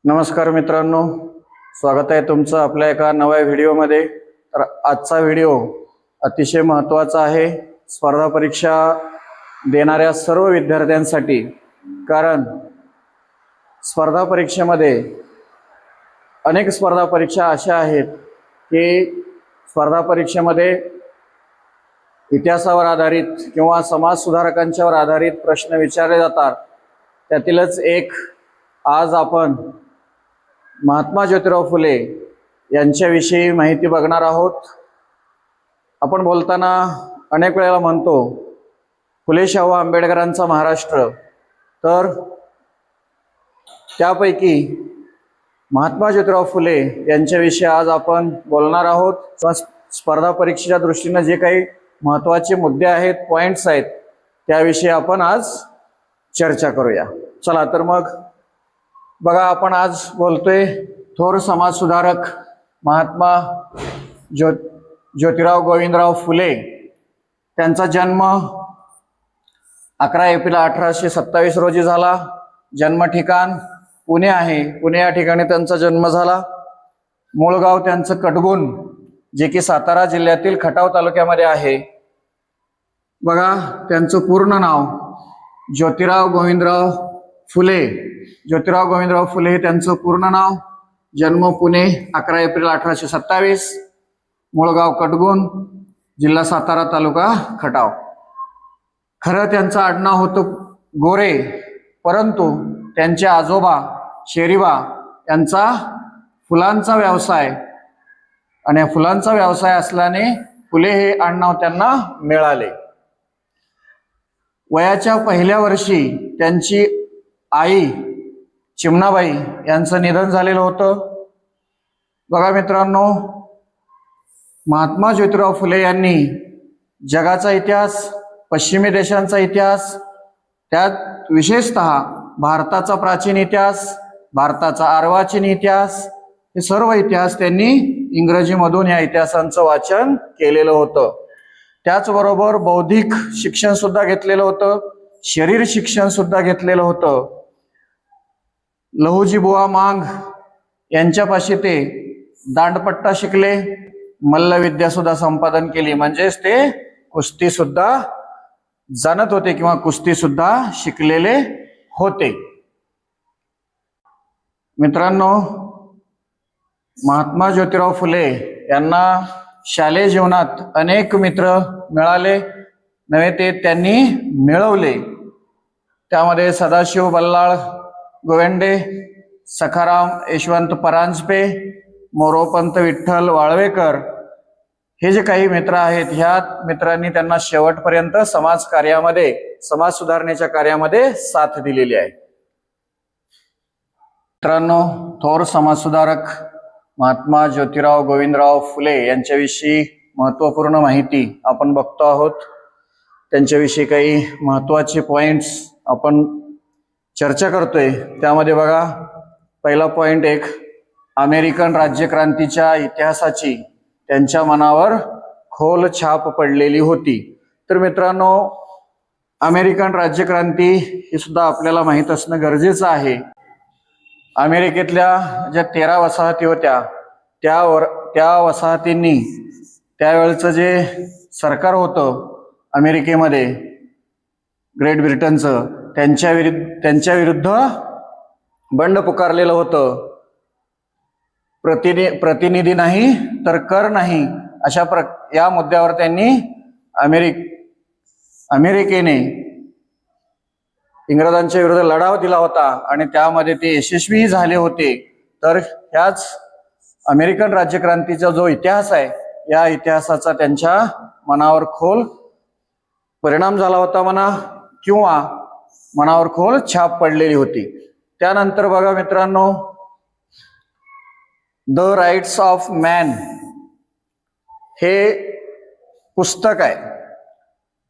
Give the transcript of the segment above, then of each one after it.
नमस्कार मित्रांनो, स्वागत आहे तुमचं आपल्या एका नव्या व्हिडिओमध्ये। तर आजचा व्हिडिओ अतिशय महत्त्वाचा आहे स्पर्धा परीक्षा देणाऱ्या सर्व विद्यार्थ्यांसाठी। कारण स्पर्धा परीक्षेमध्ये अनेक स्पर्धा परीक्षा अशा आहेत की स्पर्धा परीक्षेमध्ये इतिहासावर आधारित किंवा समाज सुधारकांच्यावर आधारित प्रश्न विचारले जातात। त्यातीलच एक आज आपण महात्मा ज्योतिराव फुले यांच्याविषयी माहिती बघणार आहोत। आपण बोलताना अनेक वेळेला म्हणतो फुले शाहू आंबेडकरांचा महाराष्ट्र, तर त्यापैकी महात्मा ज्योतिराव फुले यांच्याविषयी आज आपण बोलणार आहोत। स्पर्धा परीक्षेच्या दृष्टीने जे काही महत्त्वाचे मुद्दे आहेत, पॉइंट्स आहेत, त्याविषयी आपण आज चर्चा करूया। चला तर मग बघा, आपण आज बोलतोय थोर समाज सुधारक महात्मा ज्योतिराव गोविंदराव फुले। त्यांचा जन्म 11 एप्रिल 1827 रोजी झाला। जन्म ठिकाण पुणे आहे, पुणे या ठिकाणी त्यांचा जन्म झाला। मूळ गाव त्यांचं कटगुण, जे की सातारा जिल्ह्यातील खटाव तालुक्यामध्ये आहे। बघा, त्यांचं पूर्ण नाव ज्योतिराव गोविंदराव फुले। ज्योतिराव गोविंदराव फुले हे त्यांचं पूर्ण नाव। जन्म पुणे 11 एप्रिल 1827, मूळगाव कटगुण, जिल्हा सातारा, तालुका खटाव। खरं त्यांचं आडनाव होतं गोरे, परंतु त्यांचे आजोबा शेरीबा यांचा फुलांचा व्यवसाय, आणि फुलांचा व्यवसाय असल्याने फुले हे आडनाव त्यांना मिळाले। वयाच्या पहिल्या वर्षी त्यांची आई चिमणाबाई यांचं निधन झालेलं होतं। बघा मित्रांनो, महात्मा ज्योतिराव फुले यांनी जगाचा इतिहास, पश्चिमी देशांचा इतिहास, त्यात विशेषतः भारताचा प्राचीन इतिहास, भारताचा अर्वाचीन इतिहास, हे सर्व इतिहास त्यांनी इंग्रजीमधून या इतिहासांचं वाचन केलेलं होतं। त्याचबरोबर बौद्धिक शिक्षण सुद्धा घेतलेलं होतं, शरीर शिक्षण सुद्धा घेतलेलं होतं। लहुजी बुवा मांग यांच्यापाशी ते दांडपट्टा शिकले, मल्लविद्या सुद्धा संपादन केली, म्हणजेच ते कुस्ती सुद्धा जाणत होते किंवा कुस्ती सुद्धा शिकलेले होते। मित्रांनो, महात्मा ज्योतिराव फुले यांना शालेय जीवनात अनेक मित्र मिळाले, नव्हे ते त्यांनी मिळवले। त्यामध्ये सदाशिव बल्लाळ गोवंडे, सखाराम यशवंत परांजपे, मोरोपंत विठ्ठल वाळवेकर, हे जे काही मित्र आहेत, ह्या मित्रांनी त्यांना शेवटपर्यंत समाज कार्यामध्ये, समाज सुधारणेच्या कार्यामध्ये साथ दिलेली आहे। मित्रांनो, थोर समाजसुधारक महात्मा ज्योतिराव गोविंदराव फुले यांच्याविषयी महत्त्वपूर्ण माहिती आपण बघतो आहोत। त्यांच्याविषयी काही महत्त्वाचे पॉइंट्स आपण चर्चा करतोय। त्यामध्ये बघा, पहिला पॉइंट एक, अमेरिकन राज्यक्रांतीच्या इतिहासाची त्यांच्या मनावर खोल छाप पडलेली होती। तर मित्रांनो, अमेरिकन राज्यक्रांती हे सुद्धा आपल्याला माहीत असणं गरजेचं आहे। अमेरिकेतल्या ज्या 13 वसाहती होत्या, त्या वसाहतींनी त्यावेळचं जे सरकार होतं अमेरिकेमध्ये, ग्रेट ब्रिटनचं, त्यांच्या विरुद्ध बंड पुकारलेलं होतं। प्रतिनिधी नाही तर कर नाही, या मुद्द्यावर त्यांनी अमेरिकेने इंग्रजांच्या विरुद्ध लढा दिला होता, आणि त्यामध्ये ते यशस्वी झाले होते। तर ह्याच अमेरिकन राज्यक्रांतीचा जो इतिहास आहे, या इतिहासाचा त्यांच्या मनावर खोल परिणाम झाला होता म्हणा, किंवा मनावर खोल छाप पडलेली होती। त्यानंतर बघा मित्रांनो, द राईट्स ऑफ मॅन हे पुस्तक आहे।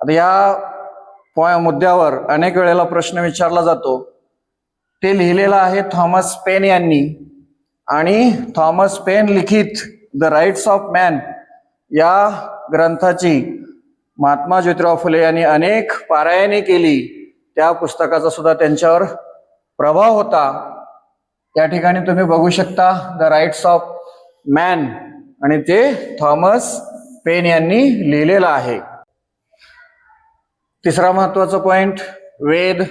आता या मुद्द्यावर अनेक वेळेला प्रश्न विचारला जातो। ते लिहिलेलं आहे थॉमस पेन यांनी, आणि थॉमस पेन लिखित द राईट्स ऑफ मॅन या ग्रंथाची महात्मा ज्योतिराव फुले यांनी अनेक पारायणे केली। त्या पुस्तकाचा सुद्धा त्यांच्यावर प्रभाव होता। या ठिकाणी तुम्ही बघू शकता द राईट्स ऑफ मॅन, आणि ते थॉमस पेन यांनी लिहिलेलं आहे. तिसरा महत्वाचा पॉइंट, वेद,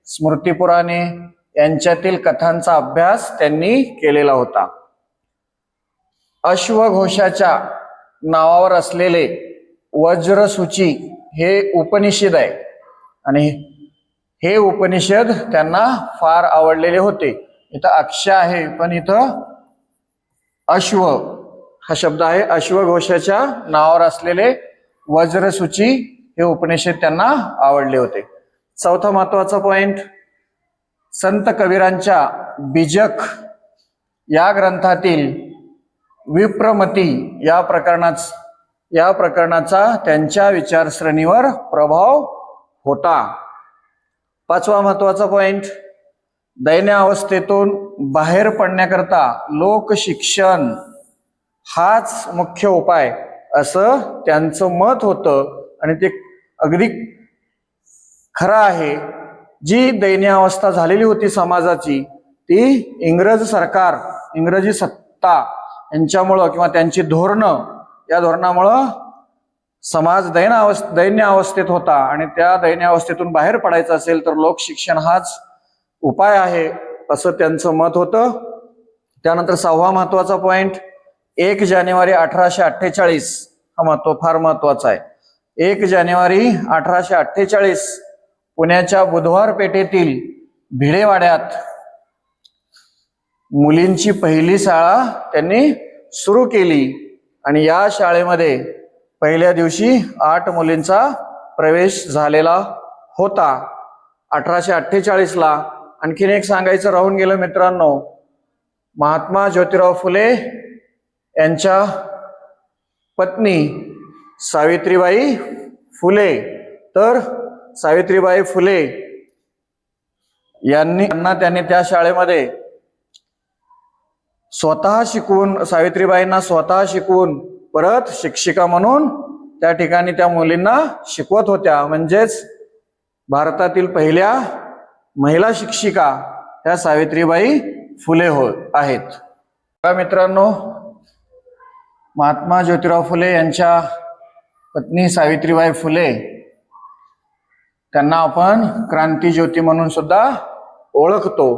स्मृती पुराणे यांच्यातील कथांचा अभ्यास त्यांनी केलेला होता. अश्वघोषाच्या नावावर असलेले वज्रसूची हे उपनिषद आहे, आणि हे उपनिषद त्यांना फार आवडलेले होते. इथं अक्ष आहे पण इथं अश्व हा शब्द आहे. अश्वघोषाच्या नावावर असलेले वज्रसूची हे उपनिषद त्यांना आवडले होते. चौथा महत्वाचा पॉइंट, संत कबीरांच्या बीजक या ग्रंथातील विप्रमती या प्रकरणाचा त्यांच्या विचारसरणीवर प्रभाव होता. पाचवा महत्वाचा पॉइंट, दैन्य अवस्थेतून बाहेर पडण्याकरता लोकशिक्षण हाच मुख्य उपाय असं त्यांचं मत होतं, आणि ते अगदी खरं आहे. जी दैन्य अवस्था झालेली होती समाजाची, ती इंग्रज सरकार, इंग्रजी सत्ता यांच्यामुळं किंवा त्यांची धोरणं, या धोरणामुळं समाज दैन्य अवस्थेत होता, आणि त्या दैन्य अवस्थेतून बाहेर पडायचं असेल तर लोक शिक्षण हाच उपाय आहे असं त्यांचं मत होतं. त्यानंतर सहावा महत्वाचा पॉइंट, 1 जानेवारी 1848 हा फार महत्वाचा आहे. 1 जानेवारी 1848 पुण्याच्या बुधवार पेठेतील भिडेवाड्यात मुलींची पहिली शाळा त्यांनी सुरू केली, आणि या शाळेमध्ये पहिल्या दिवशी 8 मुलींचा प्रवेश झालेला होता. 1848 ला आणखीन एक सांगायचं राहून गेलं मित्रांनो, महात्मा ज्योतिराव फुले यांच्या पत्नी सावित्रीबाई फुले, तर सावित्रीबाई फुले त्यांनी त्या शाळेमध्ये सावित्रीबाईंना स्वतः शिकवून परत शिक्षिका म्हणून त्या ठिकाणी त्या मुलींना शिकवत होत्या. म्हणजेच भारतातील पहिल्या महिला शिक्षिका ह्या सावित्रीबाई फुले आहेत. मित्रांनो, महात्मा ज्योतिराव फुले यांच्या पत्नी सावित्रीबाई फुले, त्यांना आपण क्रांती ज्योती म्हणून सुद्धा ओळखतो.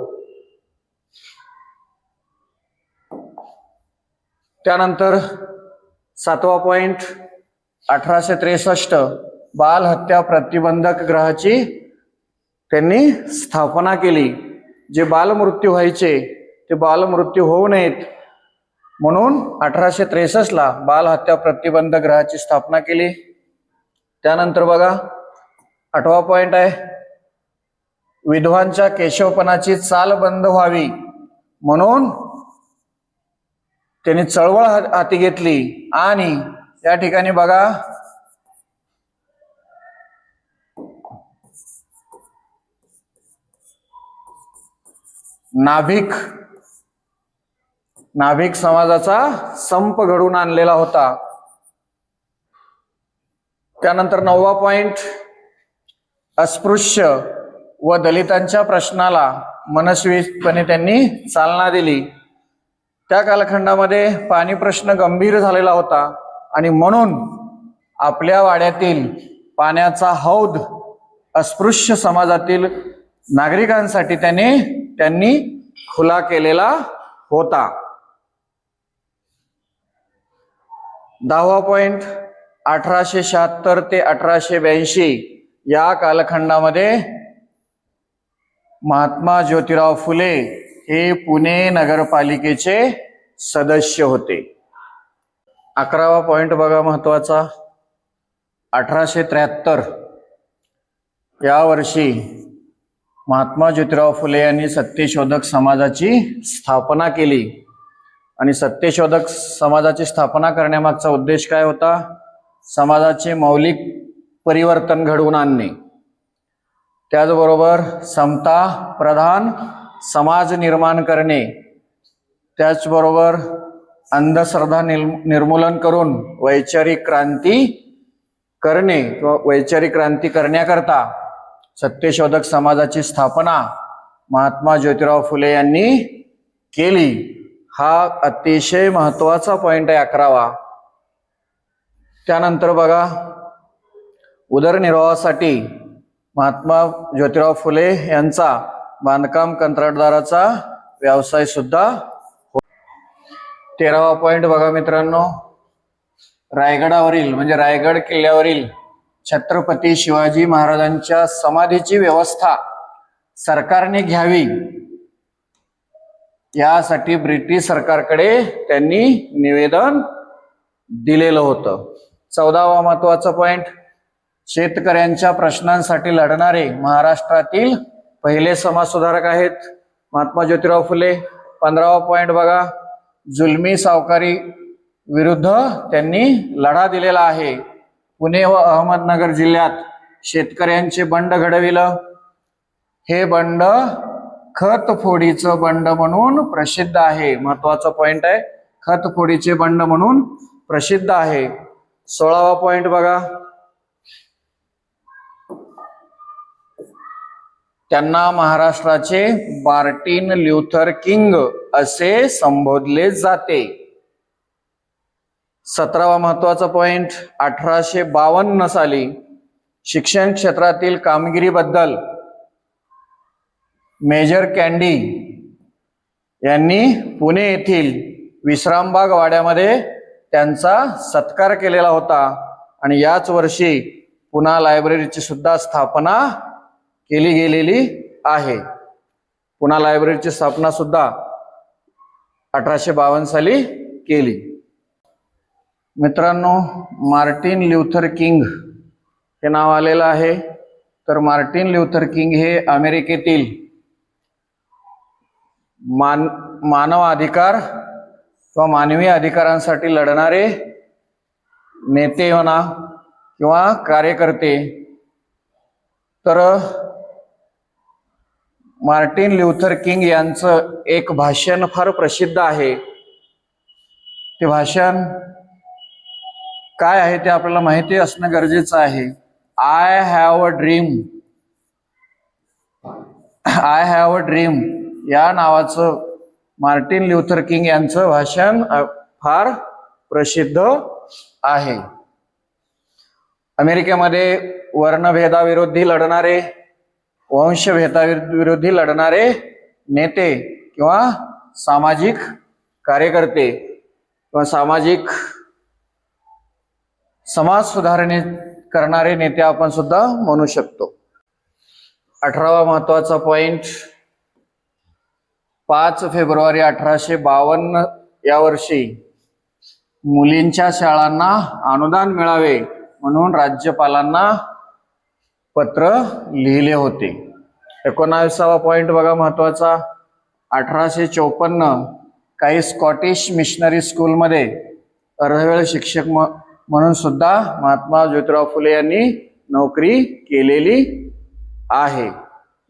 त्यानंतर 7वा पॉइंट, 1863 बाल हत्या प्रतिबंधक गृहाची त्यांनी स्थापना केली. जे बालमृत्यू व्हायचे ते बालमृत्यू होऊ नयेत म्हणून 1863 ला बाल हत्या प्रतिबंधक गृहाची स्थापना केली. त्यानंतर बघा 8वा पॉइंट आहे, विधवांच्या केशवपणाची चाल बंद व्हावी म्हणून त्यांनी चळवळ हाती घेतली, आणि या ठिकाणी बघा नाभिक समाजाचा संप घडवून आणलेला होता. त्यानंतर 9वा पॉइंट, अस्पृश्य व दलितांच्या प्रश्नाला मनस्वीपणे त्यांनी चालना दिली. त्या कालखंडामध्ये पाणी प्रश्न गंभीर झालेला होता, आणि म्हणून आपल्या वाड्यातील पाण्याचा हौद अस्पृश्य समाजातील नागरिकांसाठी त्यांनी खुला केलेला होता. 10वा पॉइंट, 1876 ते 1882 या कालखंडामध्ये महात्मा ज्योतिराव फुले हे पुणे नगरपालिकेचे सदस्य होते. 11वा पॉइंट बघा महत्वाचा, 1873 या वर्षी महात्मा ज्योतिराव फुले यांनी सत्यशोधक समाजाची स्थापना केली, आणि सत्यशोधक समाजाची स्थापना करण्यामागचा उद्देश काय होता? समाजाचे मौलिक परिवर्तन घडवून आणणे, त्याचबरोबर समता प्रधान समाज निर्माण करणे, त्याचबरोबर अंधश्रद्धा निर्मूलन करून वैचारिक क्रांती करणे किंवा वैचारिक क्रांती करण्याकरता सत्यशोधक समाजाची स्थापना महात्मा ज्योतिराव फुले यांनी केली, हा अतिशय महत्वाचा पॉइंट आहे 11वा. त्यानंतर बघा, उदरनिर्वाहासाठी महात्मा ज्योतिराव फुले यांचा बांधकाम कंत्राटदाराचा व्यवसाय सुद्धा. 13वा पॉइंट बघा मित्रांनो, रायगडावरील म्हणजे रायगड किल्ल्यावरील छत्रपती शिवाजी महाराजांच्या समाधीची व्यवस्था सरकारने घ्यावी, यासाठी ब्रिटिश सरकारकडे त्यांनी निवेदन दिलेलं होतं. 14वा महत्वाचा पॉइंट, शेतकऱ्यांच्या प्रश्नांसाठी लढणारे महाराष्ट्रातील पहिले समाजसुधारक आहेत महात्मा ज्योतिराव फुले. 15वा पॉइंट बघा, जुलमी सावकारी विरुद्ध त्यांनी लढा दिलेला आहे. पुणे व अहमदनगर जिल्ह्यात शेतकऱ्यांचे बंड घडविलं. हे बंड खतफोडीचं बंड म्हणून प्रसिद्ध आहे. महत्वाचा पॉइंट आहे, खतफोडीचे बंड म्हणून प्रसिद्ध आहे. 16वा पॉइंट बघा, त्यांना महाराष्ट्राचे मार्टिन ल्युथर किंग असे संबोधले जाते. 17वा महत्वाचा पॉइंट, 1852 साली शिक्षण क्षेत्रातील कामगिरीबद्दल मेजर कॅन्डी यांनी पुणे येथील विश्रामबाग वाड्यामध्ये त्यांचा सत्कार केलेला होता आणि याच वर्षी पुणा लायब्ररीची सुद्धा स्थापना केली गेलेली आहे. पुणा लायब्ररीची स्थापना सुद्धा 1852 साली केली. मित्रांनो, मार्टिन ल्युथर किंग हे नाव आलेलं आहे. तर मार्टिन ल्युथर किंग हे अमेरिकेतील मानव अधिकार किंवा मानवी अधिकारांसाठी लढणारे नेते म्हणा किंवा कार्यकर्ते. तर मार्टिन ल्युथर किंग यांचं एक भाषण फार प्रसिद्ध आहे. ते भाषण काय आहे ते आपल्याला माहिती असणं गरजेचं आहे. आय हॅव अ ड्रीम या नावाचं मार्टिन ल्युथर किंग यांचं भाषण फार प्रसिद्ध आहे. अमेरिकेमध्ये वर्णभेदाविरोधी लढणारे, वंशभेदाविरोधी लढणारे नेते किंवा सामाजिक कार्यकर्ते किंवा समाज सुधारणे करणारे नेते आपण सुद्धा म्हणू शकतो. 18वा महत्वाचा पॉइंट, 5 फेब्रुवारी 1852 या वर्षी मुलींच्या शाळांना अनुदान मिळावे म्हणून राज्यपालांना पत्र लिहिले होते. 19वा पॉइंट बघा महत्वाचा, 1854 काही स्कॉटिश मिशनरी स्कूलमध्ये अर्धवेळ शिक्षक म्हणून सुद्धा महात्मा ज्योतिराव फुले यांनी नोकरी केलेली आहे.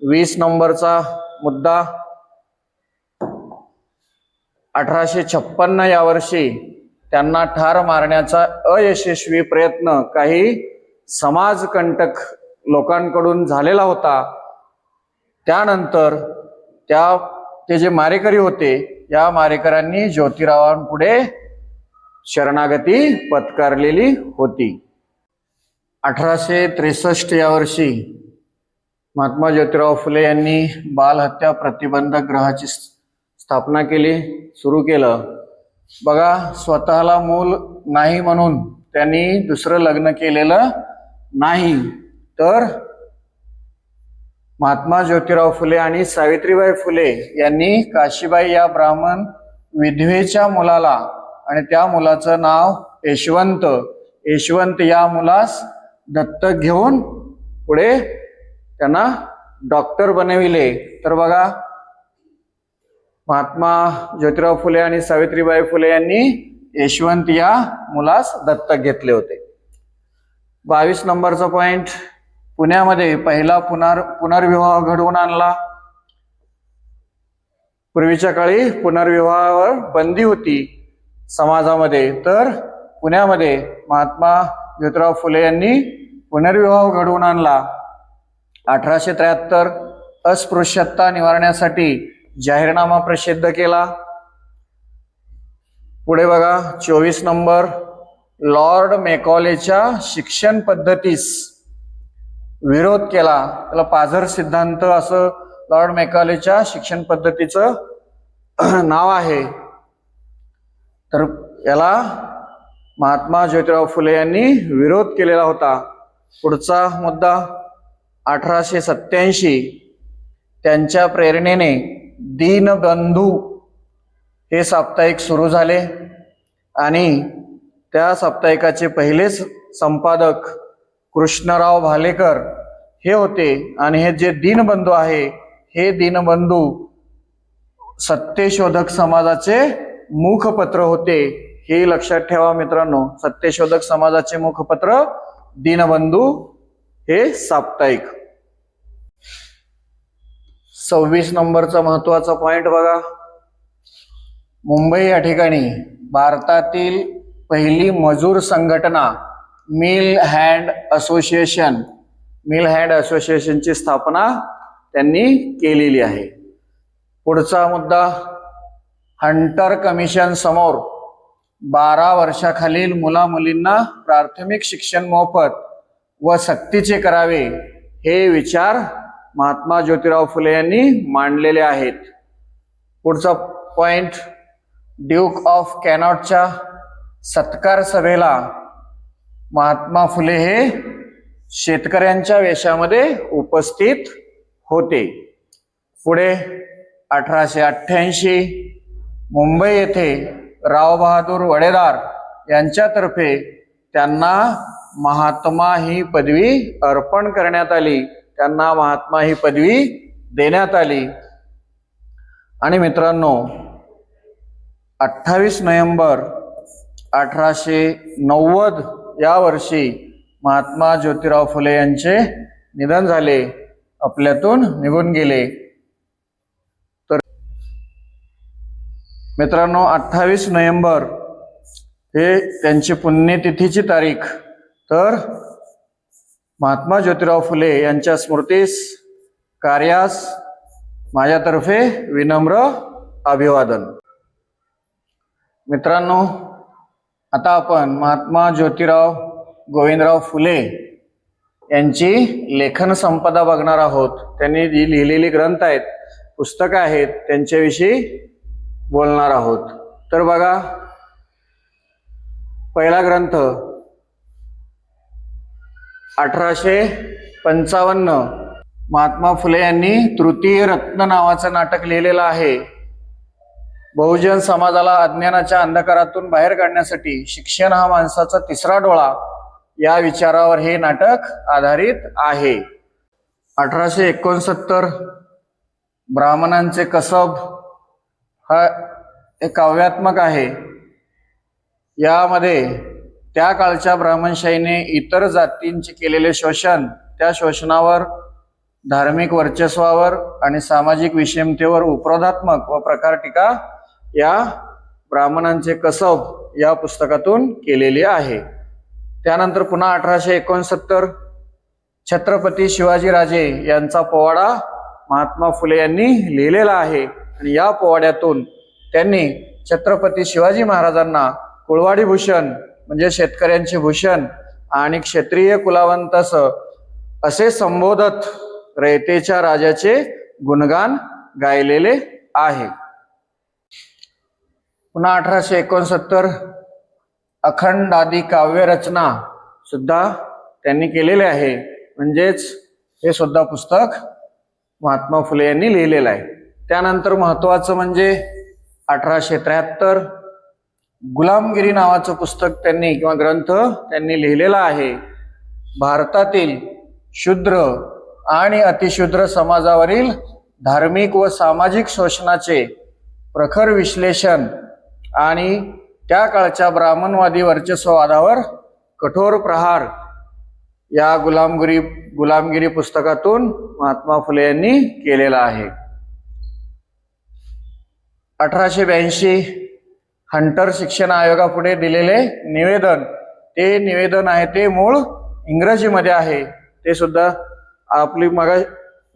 20 नंबरचा मुद्दा, 1856 या वर्षी त्यांना ठार मारण्याचा अयशस्वी प्रयत्न काही समाजकंटक लोकांकडून झालेला होता. त्यानंतर ते जे मारेकरी होते या मारेकऱ्यांनी ज्योतिरावांपुढे शरणागती पत्करलेली होती. 1863 या वर्षी महात्मा ज्योतिराव फुले यांनी बालहत्या प्रतिबंधक गृहाची स्थापना केली, सुरू केलं. बघा, स्वतःला मूल नाही म्हणून त्यांनी दुसरं लग्न केलेलं नाही. तर महात्मा ज्योतिराव फुले आणि सावित्रीबाई फुले यांनी काशीबाई या ब्राह्मण विधवेच्या मुलाला, आणि त्या मुलाचं नाव यशवंत या मुलास दत्तक घेऊन पुढे त्यांना डॉक्टर बनविले. तर बघा, महात्मा ज्योतिराव फुले आणि सावित्रीबाई फुले यांनी यशवंत या मुलास दत्तक घेतले होते. 22 नंबरचा पॉइंट, पुण्यामध्ये पहिला पुनर्विवाह घडवून आणला. पूर्वीच्या काळी पुनर्विवाहावर बंदी होती समाजामध्ये, तर पुण्यामध्ये महात्मा ज्योतिराव फुले यांनी पुनर्विवाह घडवून आणला. 1873 अस्पृश्यता निवारण्यासाठी जाहीरनामा प्रसिद्ध केला। पुढे बघा 24 नंबर, लॉर्ड मेकॉलेच्या शिक्षण पद्धतीस विरोध केला। त्याला पाझर सिद्धांत असं लॉर्ड मेकॉलेच्या शिक्षण पद्धतीचं नाव आहे। तर याला महात्मा ज्योतिराव फुले यांनी विरोध केलेला होता। पुढचा मुद्दा 1887 त्यांच्या प्रेरणेने दीनबंधू हे साप्ताहिक सुरू झाले आणि त्या साप्ताहिकाचे पहिलेच संपादक कृष्णराव भालेकर हे होते। आणि हे जे दीनबंधू आहे हे दीनबंधू सत्यशोधक समाजाचे मुखपत्र होते। हे लक्षात ठेवा मित्रांनो, सत्यशोधक समाजाचे मुखपत्र दीनबंधू हे साप्ताहिक। 26 नंबरचा महत्वाचा पॉइंट बघा, मुंबई या ठिकाणी भारतातील पहिली मजूर संघटना मिल हँड असोसिएशनची स्थापना त्यांनी केलेली आहे। पुढचा मुद्दा, हंटर कमिशन समोर 12 वर्षाखालील मुला मुलींना प्राथमिक शिक्षण मोफत व सक्तीचे करावे हे विचार महात्मा ज्योतिराव फुले यांनी मांडलेले आहेत। पुढचा पॉइंट, ड्यूक ऑफ कॅनॉटच्या सत्कार सभेला महात्मा फुले हे शेतकऱ्यांच्या वेशामध्ये उपस्थित होते। पुढे 1888 मुंबई येथे राव बहादूर वडेदार यांच्यातर्फे त्यांना महात्मा ही पदवी अर्पण करण्यात आली, त्यांना महात्मा ही पदवी देण्यात आली। आणि मित्रांनो 28 नोव्हेंबर 1890 या वर्षी महात्मा ज्योतिराव फुले यांचे निधन झाले, आपल्यातून निघून गेले। तर मित्रांनो 28 नोव्हेंबर हे त्यांची पुण्यतिथीची तारीख। तर महात्मा ज्योतिराव फुले यांच्या स्मृतीस कार्यास माझ्यातर्फे विनम्र अभिवादन। मित्रांनो आता आपण महात्मा ज्योतिराव गोविंदराव फुले यांची लेखन संपदा बघणार आहोत। त्यांनी जी लिहिलेली ग्रंथ आहेत, पुस्तकं आहेत, त्यांच्याविषयी बोलणार आहोत। तर बघा, पहिला ग्रंथ 1855 महात्मा फुले यांनी तृतीय रत्न नावाचं नाटक लिहिलेलं आहे। बहुजन समाजाला अज्ञानाच्या अंधकारातून बाहेर काढण्यासाठी शिक्षण हा माणसाचा तिसरा डोळा या विचारावर हे नाटक आधारित आहे। 1869 ब्राह्मणांचे कसब हा एक काव्यात्मक आहे। यामध्ये त्या काळच्या ब्राह्मणशाहीने इतर जातींचे केलेले शोषण, त्या शोषणावर, धार्मिक वर्चस्वावर आणि सामाजिक विषमतेवर उपरोधात्मक व प्रकार टीका या ब्राह्मणांचे कसब या पुस्तकातून केलेली आहे। त्यानंतर पुन्हा 1869 छत्रपती शिवाजीराजे यांचा पोवाडा महात्मा फुले यांनी लिहिलेला आहे आणि या पोवाड्यातून त्यांनी छत्रपती शिवाजी महाराजांना कुळवाडी भूषण म्हणजे शेतकऱ्यांचे भूषण आणि क्षत्रिय कुलावंत असे संबोधत रयतेच्या राजाचे गुणगान गायलेले आहे। पुन्हा 1869 अखंडादी काव्य रचना सुद्धा त्यांनी केलेले आहे, म्हणजेच हे सुद्धा पुस्तक महात्मा फुले यांनी लिहिलेलं आहे। त्यानंतर महत्वाचं म्हणजे 1873 गुलामगिरी नावाचं पुस्तक त्यांनी किंवा ग्रंथ त्यांनी लिहिलेला आहे। भारतातील शूद्र आणि अतिशूद्र समाजावरील धार्मिक व सामाजिक शोषणाचे प्रखर विश्लेषण आणि त्या काळच्या ब्राह्मणवादी वर्चस्ववादावर कठोर प्रहार या गुलामगिरी पुस्तकातून महात्मा फुले यांनी केलेला आहे। 1882 हंटर शिक्षण आयोगापुढे दिलेले निवेदन, ते निवेदन आहे ते मूळ इंग्रजीमध्ये आहे, ते सुद्धा आपली मग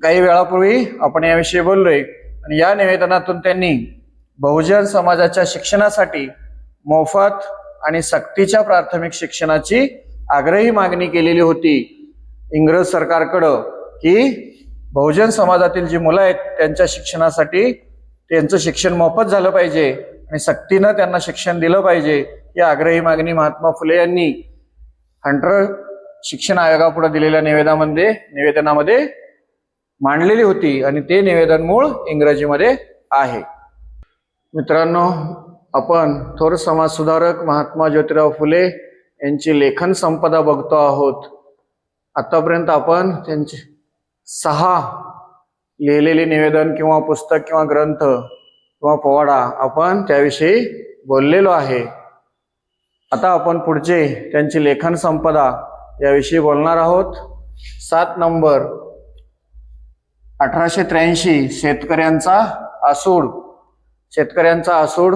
काही वेळापूर्वी आपण याविषयी बोललोय। आणि या निवेदनातून त्यांनी बहुजन समाजाच्या शिक्षणासाठी मोफत आणि सक्तीच्या प्राथमिक शिक्षणाची आग्रही मागणी केलेली होती इंग्रज सरकारकडं, की बहुजन समाजातील जी मुलं आहेत त्यांच्या शिक्षणासाठी त्यांचं शिक्षण मोफत झालं पाहिजे आणि सक्तीनं त्यांना शिक्षण दिलं पाहिजे, ही आग्रही मागणी महात्मा फुले यांनी हंटर शिक्षण आयोगापुढे दिलेल्या निवेदनामध्ये मांडलेली होती आणि ते निवेदन मूळ इंग्रजीमध्ये आहे. मित्रांनो, आपण थोर समाजसुधारक महात्मा ज्योतिराव फुले यांची लेखन संपदा बघतो आहोत. आतापर्यंत आपण त्यांचे 6 लिहिलेले निवेदन किंवा पुस्तक किंवा ग्रंथ किंवा पोवाडा आपण त्याविषयी बोललेलो आहे. आता आपण पुढचे त्यांची लेखन संपदा याविषयी बोलणार आहोत. 7 नंबर 1883 शेतकऱ्यांचा आसूड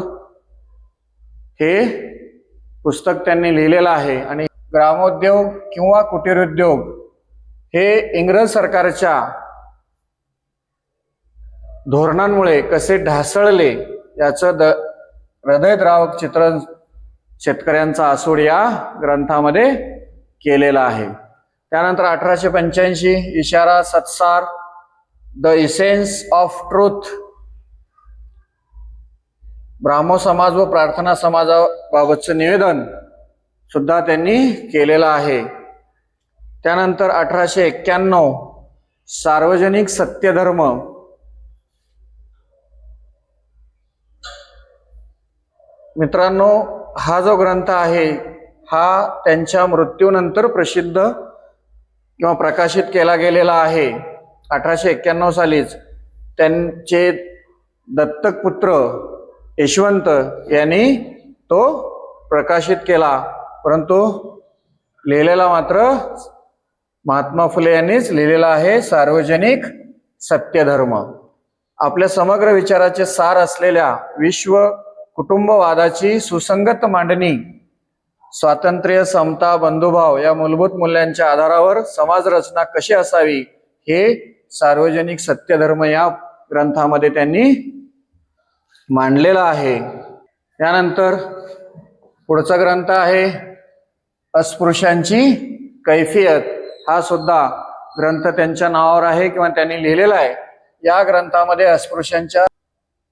हे पुस्तक त्यांनी लिहिलेलं आहे. आणि ग्रामोद्योग किंवा कुटीरोद्योग हे इंग्रज सरकारच्या धोरणांमुळे कसे ढासळले याचं हृदयद्रावक चित्रण शेतकऱ्यांचा आसूड या ग्रंथामध्ये केलेलं आहे. त्यानंतर 1885 इशारा सत्सार the essence of truth Brahmo Samaj व प्रार्थना समाजाबाबतचं निवेदन सुद्धा त्यांनी केलेलं आहे. त्यानंतर 1891 सार्वजनिक सत्यधर्म मित्रांनो, हा जो ग्रंथ आहे हा त्यांच्या मृत्यूनंतर प्रसिद्ध किंवा प्रकाशित केला गेलेला आहे. 1891 सालीच त्यांचे दत्तक पुत्र यशवंत यांनी तो प्रकाशित केला, परंतु लिहिलेला मात्र महात्मा फुले यांनीच लिहिलेला आहे, सार्वजनिक सत्यधर्म. आपल्या समग्र विचाराचे सार असलेल्या विश्व कुटुंबवादाची सुसंगत मांडणी, स्वातंत्र्य, समता, बंधुभाव या मूलभूत मूल्यांच्या आधारावर समाज रचना कशी असावी हे सार्वजनिक सत्यधर्म या ग्रंथामध्ये त्यांनी मांडलेलं आहे. त्यानंतर पुढचा ग्रंथ आहे अस्पृश्यांची कैफियत. हा सुद्धा ग्रंथ त्यांच्या नावावर आहे किंवा त्यांनी लिहिलेला आहे. या ग्रंथामध्ये अस्पृश्यांच्या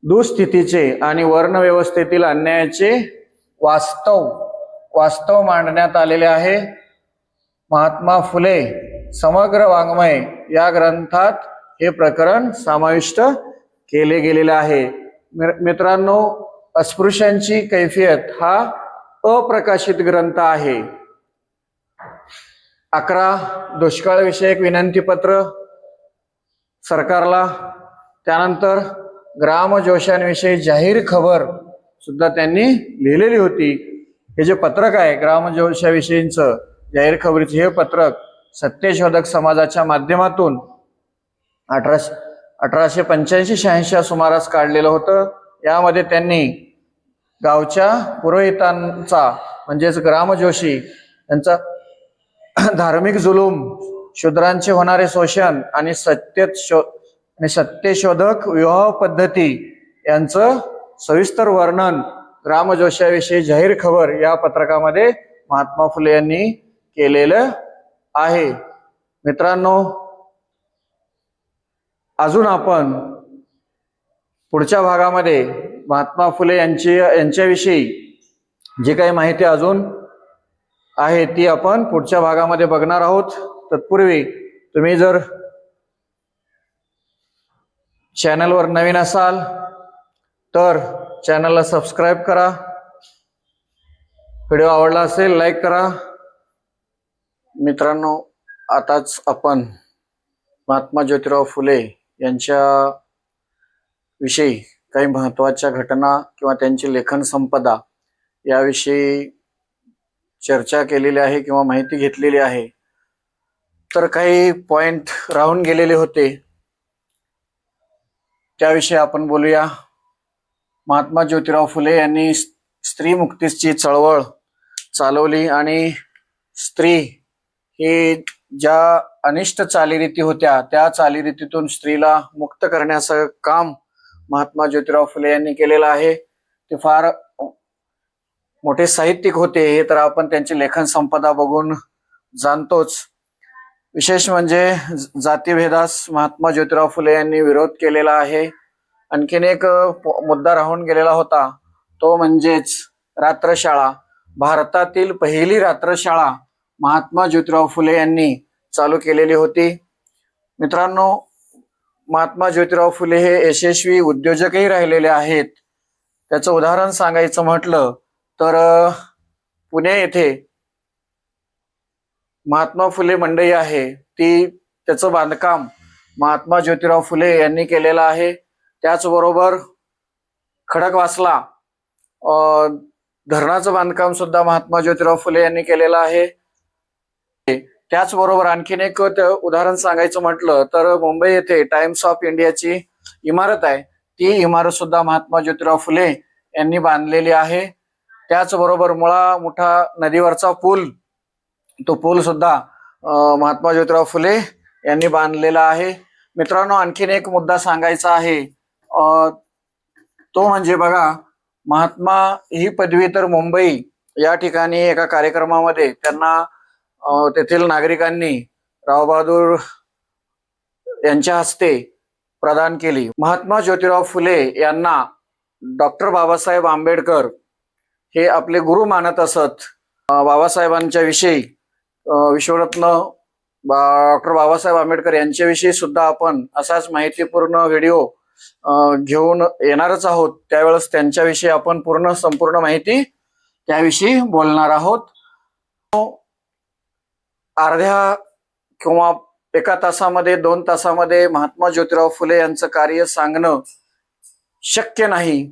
दुःस्थितीचे आणि वर्णव्यवस्थेतील अन्यायाचे वास्तव मांडण्यात आलेले आहे. महात्मा फुले समग्र वाङ्मय या ग्रंथात हे प्रकरण समाविष्ट केले गेलेले आहे. मित्रांनो, अस्पृश्यांची कैफियत हा अप्रकाशित ग्रंथ आहे. 11 दुष्काळ विषयक विनंती पत्र सरकारला, त्यानंतर ग्रामजोशांविषयी जाहीर खबर सुद्धा त्यांनी लिहिलेली होती. हे जे पत्रक आहे ग्रामजोशाविषयींचं जाहीर खबरीचे, हे पत्रक सत्यशोधक समाजाच्या माध्यमातून 1885-86 सुमारास काढलेलं होतं. यामध्ये त्यांनी गावच्या पुरोहितांचा म्हणजेच ग्रामजोशी यांचा धार्मिक जुलूम, शूद्रांचे होणारे शोषण आणि सत्यशोधक विवाह पद्धती यांचं सविस्तर वर्णन ग्रामजोशाविषयी जाहीर खबर या पत्रकामध्ये महात्मा फुले यांनी केलेलं आहे. मित्रांनो, अजून आपण पुढच्या भागामध्ये महात्मा फुले यांच्याविषयी जी काही माहिती अजून आहे ती आपण पुढच्या भागामध्ये बघणार आहोत. तत्पूर्वी तुम्ही जर चॅनलवर नवीन असाल तर चॅनलला सबस्क्राईब करा, व्हिडिओ आवडला असेल लाईक करा. मित्रांनो, आताच आपण महात्मा ज्योतिराव फुले यांच्या विषयी काही महत्त्वाच्या घटना किंवा त्यांची लेखन संपदा याविषयी चर्चा केलेली आहे किंवा माहिती घेतलेली आहे. तर काही पॉइंट राहून गेलेले होते त्याविषयी आपण बोलूया. महात्मा ज्योतिराव फुले यांनी स्त्री मुक्तीची चळवळ चालवली आणि स्त्री ही ज्या अनिष्ट चालीरीती होत्या त्या चालीरीतीतून स्त्रीला मुक्त करण्याचं काम महात्मा ज्योतिराव फुले यांनी केलेलं आहे. ते फार मोठे साहित्यिक होते हे तर आपण त्यांची लेखन संपदा बघून जाणतोच. विशेष म्हणजे जातीभेदास महात्मा ज्योतिराव फुले यांनी विरोध केलेला आहे. आणखीन एक मुद्दा राहून गेलेला होता, तो म्हणजेच रात्रशाळा. भारतातील पहिली रात्रशाळा महात्मा ज्योतिराव फुले यांनी चालू केलेली होती. मित्रांनो, महात्मा ज्योतिराव फुले हे यशस्वी उद्योजकही राहिलेले आहेत. त्याचं उदाहरण सांगायचं म्हटलं तर पुणे येथे महात्मा फुले मंडई आहे, त्याचं बांधकाम महात्मा ज्योतिराव फुले यांनी केलेलं आहे. त्याचबरोबर खडकवासला धरणाचं बांधकाम सुद्धा महात्मा ज्योतिराव फुले यांनी केलेलं आहे. त्याचबरोबर आणखीन एक उदाहरण सांगायचं म्हटलं तर मुंबई येथे टाइम्स ऑफ इंडियाची इमारत आहे, ती इमारत सुद्धा महात्मा ज्योतिराव फुले यांनी बांधलेली आहे. त्याचबरोबर मुळा मुठा नदीवरचा पूल, तो पूल सुद्धा महात्मा ज्योतिराव फुले यांनी बांधलेला आहे. मित्रांनो, आणखीन एक मुद्दा सांगायचा आहे, तो म्हणजे बघा, महात्मा ही पदवी तर मुंबई या ठिकाणी एका कार्यक्रमामध्ये त्यांना तेथील नागरिकांनी रावबहादूर यांच्या हस्ते प्रदान केली. महात्मा ज्योतिराव फुले यांना डॉक्टर बाबासाहेब आंबेडकर हे आपले गुरु मानत असत. बाबासाहेबांच्या विषयी विश्वरत्न डॉक्टर बाबासाहेब आंबेडकर यांच्याविषयी सुद्धा आपण असाच माहितीपूर्ण व्हिडिओ घेऊन येणारच आहोत. त्यावेळेस त्यांच्याविषयी आपण संपूर्ण माहिती त्याविषयी बोलणार आहोत. अर्ध्या किंवा एका तासामध्ये 2 तासामध्ये महात्मा ज्योतिराव फुले यांचं कार्य सांगणं शक्य नाही.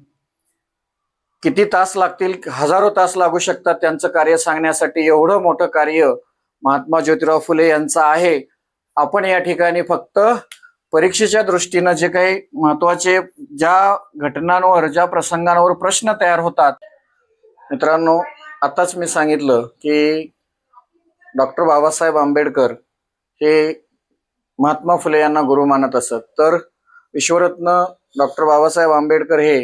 किती तास लागतील, हजारो तास लागू शकतात त्यांचं कार्य सांगण्यासाठी. एवढं मोठं कार्य महात्मा ज्योतिराव फुले यांचं आहे. आपण या ठिकाणी फक्त परीक्षेच्या दृष्टीनं जे काही महत्वाचे ज्या घटनांवर, ज्या प्रसंगांवर प्रश्न तयार होतात, मित्रांनो, आताच मी सांगितलं की डॉक्टर बाबासाहेब आंबेडकर हे महात्मा फुले यांना गुरु मानत असत. तर विश्वरत्न डॉक्टर बाबासाहेब आंबेडकर हे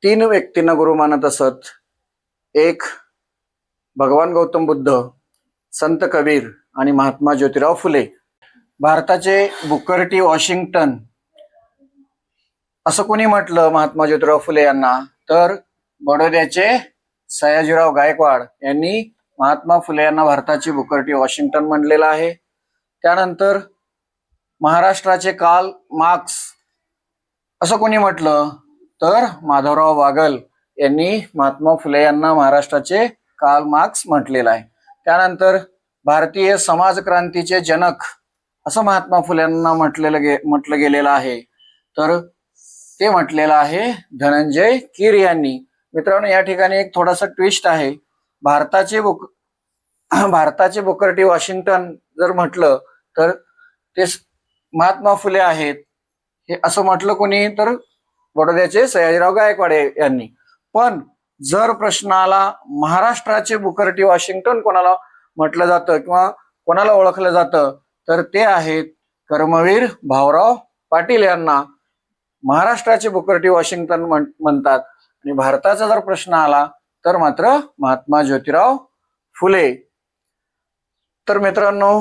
3 व्यक्तींना गुरु मानत असत. एक भगवान गौतम बुद्ध, संत कबीर आणि महात्मा ज्योतिराव फुले. भारताचे बुकर टी वॉशिंग्टन असं कोणी म्हटलं महात्मा ज्योतिराव फुले यांना, तर बडोद्याचे सयाजीराव गायकवाड यांनी महात्मा फुले यांना भारताची बुकर टी वॉशिंग्टन म्हणलेलं आहे. त्यानंतर महाराष्ट्राचे कार्ल मार्क्स असं कोणी म्हटलं, तर माधवराव बागल यांनी महात्मा फुले यांना महाराष्ट्राचे कार्ल मार्क्स म्हटलेलं आहे. त्यानंतर भारतीय समाज क्रांतीचे जनक असं महात्मा फुले यांना म्हटलं गेलेलं आहे, तर ते म्हटलेलं आहे धनंजय कीर यांनी. मित्रांनो, या ठिकाणी एक थोडासा ट्विस्ट आहे. भारताचे बुकर टी वॉशिंग्टन जर म्हटलं तर ते महात्मा फुले आहेत, हे असं म्हटलं कोणी, तर बडोद्याचे सयाजीराव गायकवाड यांनी. पण जर प्रश्न आला महाराष्ट्राचे बुकर टी वॉशिंग्टन कोणाला म्हटलं जातं किंवा कोणाला ओळखलं जातं, तर ते आहेत कर्मवीर भाऊराव पाटील यांना महाराष्ट्राचे बुकर टी वॉशिंग्टन म्हणतात. आणि भारताचा जर प्रश्न आला तर मात्र महात्मा ज्योतिराव फुले. तर मित्रांनो,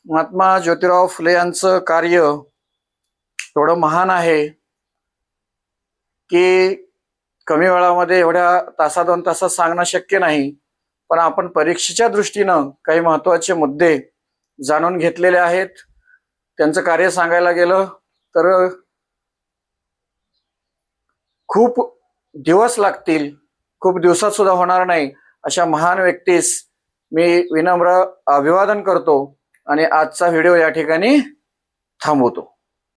महात्मा ज्योतिराव फुले यांचं कार्य एवढं महान आहे की कमी वेळामध्ये एवढ्या 2 तासात सांगणं शक्य नाही. पण आपण परीक्षेच्या दृष्टीनं काही महत्वाचे मुद्दे जाणून घेतलेले आहेत. त्यांचं कार्य सांगायला गेलं तर खूप दिवस लागतील, खूप दिवसात सुद्धा होणार नाही. अशा महान व्यक्तीस मी विनम्र अभिवादन करतो आणि आजचा व्हिडिओ या ठिकाणी थांबवतो.